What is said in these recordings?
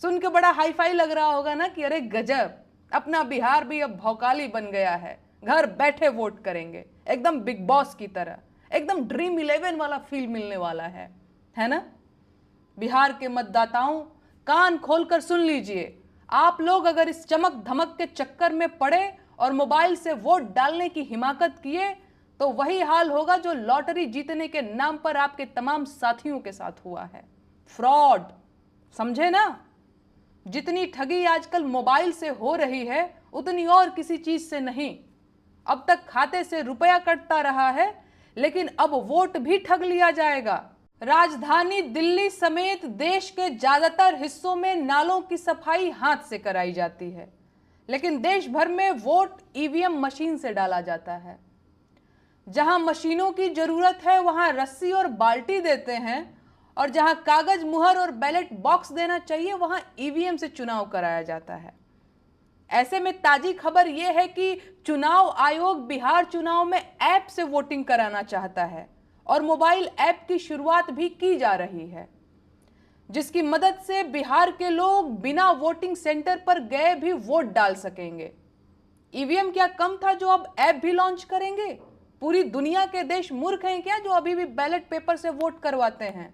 सुन के बड़ा hi fi लग रहा होगा ना कि अरे गजब, अपना बिहार भी अब भौकाली बन गया है, घर बैठे वोट करेंगे, एकदम बिग बॉस की तरह, एकदम ड्रीम 11 वाला फील मिलने वाला है ना। बिहार के मतदाताओं, कान खोलकर सुन लीजिए, आप लोग अगर इस चमक धमक के चक्कर में पड़े और मोबाइल से वोट डालने की हिमाकत किए तो वही हाल होगा जो लॉटरी जीतने के नाम पर आपके तमाम साथियों के साथ हुआ है। फ्रॉड, समझे ना। जितनी ठगी आजकल मोबाइल से हो रही है उतनी और किसी चीज से नहीं। अब तक खाते से रुपया कटता रहा है, लेकिन अब वोट भी ठग लिया जाएगा। राजधानी दिल्ली समेत देश के ज्यादातर हिस्सों में नालों की सफाई हाथ से कराई जाती है, लेकिन देश भर में वोट ईवीएम मशीन से डाला जाता है। जहां मशीनों की जरूरत है वहां रस्सी और बाल्टी देते हैं, और जहां कागज मुहर और बैलेट बॉक्स देना चाहिए वहां ईवीएम से चुनाव कराया जाता है। ऐसे में ताजी खबर यह है कि चुनाव आयोग बिहार चुनाव में ऐप से वोटिंग कराना चाहता है और मोबाइल ऐप की शुरुआत भी की जा रही है, जिसकी मदद से बिहार के लोग बिना वोटिंग सेंटर पर गए भी वोट डाल सकेंगे। ईवीएम क्या कम था जो अब ऐप भी लॉन्च करेंगे? पूरी दुनिया के देश मूर्ख हैं क्या जो अभी भी बैलेट पेपर से वोट करवाते हैं,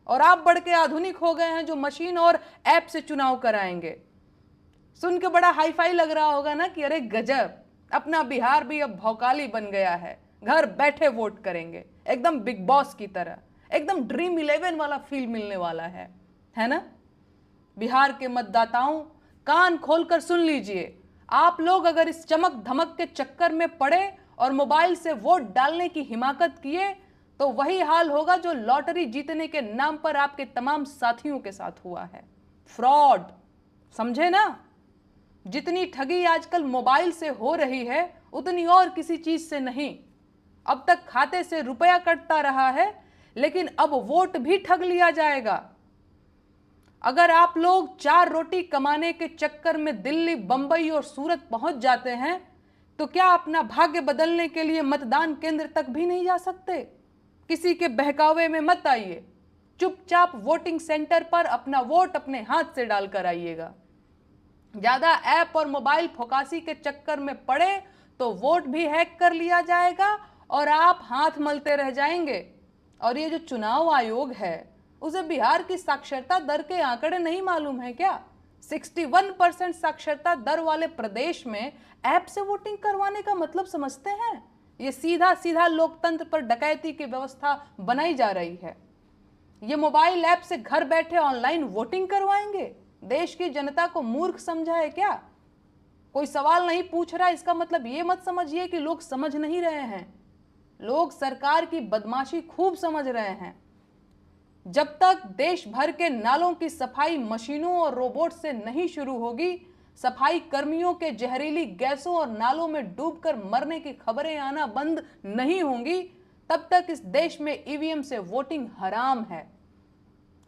और आप बढ़ के आधुनिक हो गए हैं जो मशीन और ऐप से चुनाव कराएंगे। सुन के बड़ा हाई फाई लग रहा होगा ना कि अरे गजब, अपना बिहार भी अब भौकाली बन गया है, घर बैठे वोट करेंगे, एकदम बिग बॉस की तरह, एकदम ड्रीम 11 वाला फील मिलने वाला है ना। बिहार के मतदाताओं, कान खोलकर सुन लीजिए, आप लोग अगर इस चमक धमक के चक्कर में पड़े और मोबाइल से वोट डालने की हिमाकत किए तो वही हाल होगा जो लॉटरी जीतने के नाम पर आपके तमाम साथियों के साथ हुआ है। फ्रॉड, समझे ना। जितनी ठगी आजकल मोबाइल से हो रही है उतनी और किसी चीज से नहीं। अब तक खाते से रुपया कटता रहा है, लेकिन अब वोट भी ठग लिया जाएगा। अगर आप लोग 4 रोटी कमाने के चक्कर में दिल्ली, बंबई और सूरत पहुंच जाते हैं तो क्या अपना भाग्य बदलने के लिए मतदान केंद्र तक भी नहीं जा सकते? किसी के बहकावे में मत आइए, चुपचाप वोटिंग सेंटर पर अपना वोट अपने हाथ से डालकर आइएगा। ज्यादा ऐप और मोबाइल फोकासी के चक्कर में पड़े तो वोट भी हैक कर लिया जाएगा और आप हाथ मलते रह जाएंगे। और ये जो चुनाव आयोग है उसे बिहार की साक्षरता दर के आंकड़े नहीं मालूम है क्या? 61% साक्षरता दर वाले प्रदेश में ऐप से वोटिंग करवाने का मतलब समझते हैं? ये सीधा सीधा लोकतंत्र पर डकैती की व्यवस्था बनाई जा रही है। ये मोबाइल ऐप से घर बैठे ऑनलाइन वोटिंग करवाएंगे? देश की जनता को मूर्ख समझा है क्या? कोई सवाल नहीं पूछ रहा, इसका मतलब ये मत समझिए कि लोग समझ नहीं रहे हैं। लोग सरकार की बदमाशी खूब समझ रहे हैं। जब तक देश भर के नालों की सफाई मशीनों और रोबोट से नहीं शुरू होगी, सफाई कर्मियों के जहरीली गैसों और नालों में डूबकर मरने की खबरें आना बंद नहीं होंगी, तब तक इस देश में ईवीएम से वोटिंग हराम है।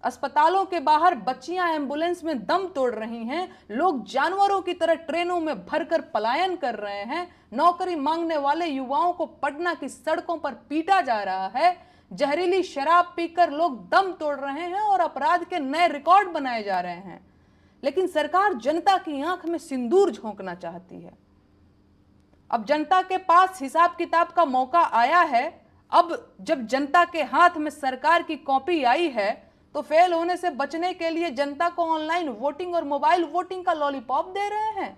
अस्पतालों के बाहर बच्चियां एम्बुलेंस में दम तोड़ रही हैं, लोग जानवरों की तरह ट्रेनों में भरकर पलायन कर रहे हैं, नौकरी मांगने वाले युवाओं को पटना की सड़कों पर पीटा जा रहा है, जहरीली शराब पीकर लोग दम तोड़ रहे हैं और अपराध के नए रिकॉर्ड बनाए जा रहे हैं। लेकिन सरकार जनता की आंख में सिंदूर झोंकना चाहती है। अब जनता के पास हिसाब किताब का मौका आया है। अब जब जनता के हाथ में सरकार की कॉपी आई है तो फेल होने से बचने के लिए जनता को ऑनलाइन वोटिंग और मोबाइल वोटिंग का लॉलीपॉप दे रहे हैं।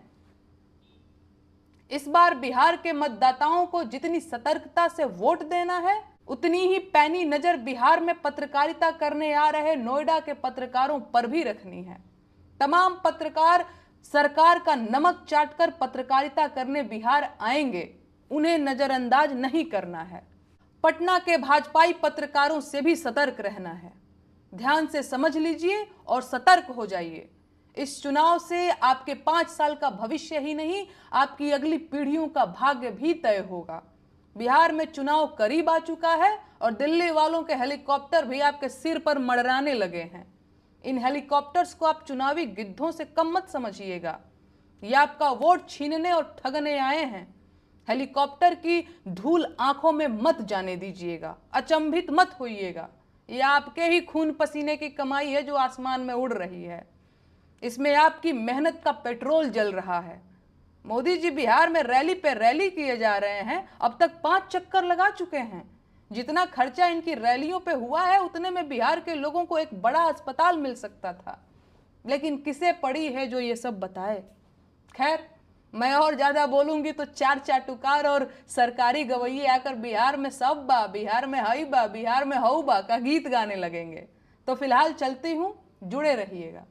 इस बार बिहार के मतदाताओं को जितनी सतर्कता से वोट देना है उतनी ही पैनी नजर बिहार में पत्रकारिता करने आ रहे नोएडा के पत्रकारों पर भी रखनी है। तमाम पत्रकार सरकार का नमक चाटकर पत्रकारिता करने बिहार आएंगे, उन्हें नजरअंदाज नहीं करना है। पटना के भाजपाई पत्रकारों से भी सतर्क रहना है। ध्यान से समझ लीजिए और सतर्क हो जाइए। इस चुनाव से आपके 5 साल का भविष्य ही नहीं, आपकी अगली पीढ़ियों का भाग्य भी तय होगा। बिहार में चुनाव करीब आ चुका है और दिल्ली वालों के हेलीकॉप्टर भी आपके सिर पर मंडराने लगे हैं। इन हेलीकॉप्टर्स को आप चुनावी गिद्धों से कम मत समझिएगा। ये आपका वोट छीनने और ठगने आए हैं। हेलीकॉप्टर की धूल आंखों में मत जाने दीजिएगा, अचंभित मत होइएगा। ये आपके ही खून पसीने की कमाई है जो आसमान में उड़ रही है। इसमें आपकी मेहनत का पेट्रोल जल रहा है। मोदी जी बिहार में रैली पे रैली किए जा रहे हैं, अब तक 5 चक्कर लगा चुके हैं। जितना खर्चा इनकी रैलियों पे हुआ है उतने में बिहार के लोगों को एक बड़ा अस्पताल मिल सकता था, लेकिन किसे पड़ी है जो ये सब बताए। खैर, मैं और ज्यादा बोलूंगी तो चार चाटुकार और सरकारी गवैये आकर बिहार में सब बा, बिहार में हई बा, बिहार में हऊ बा का गीत गाने लगेंगे। तो फिलहाल चलती हूं, जुड़े रहिएगा।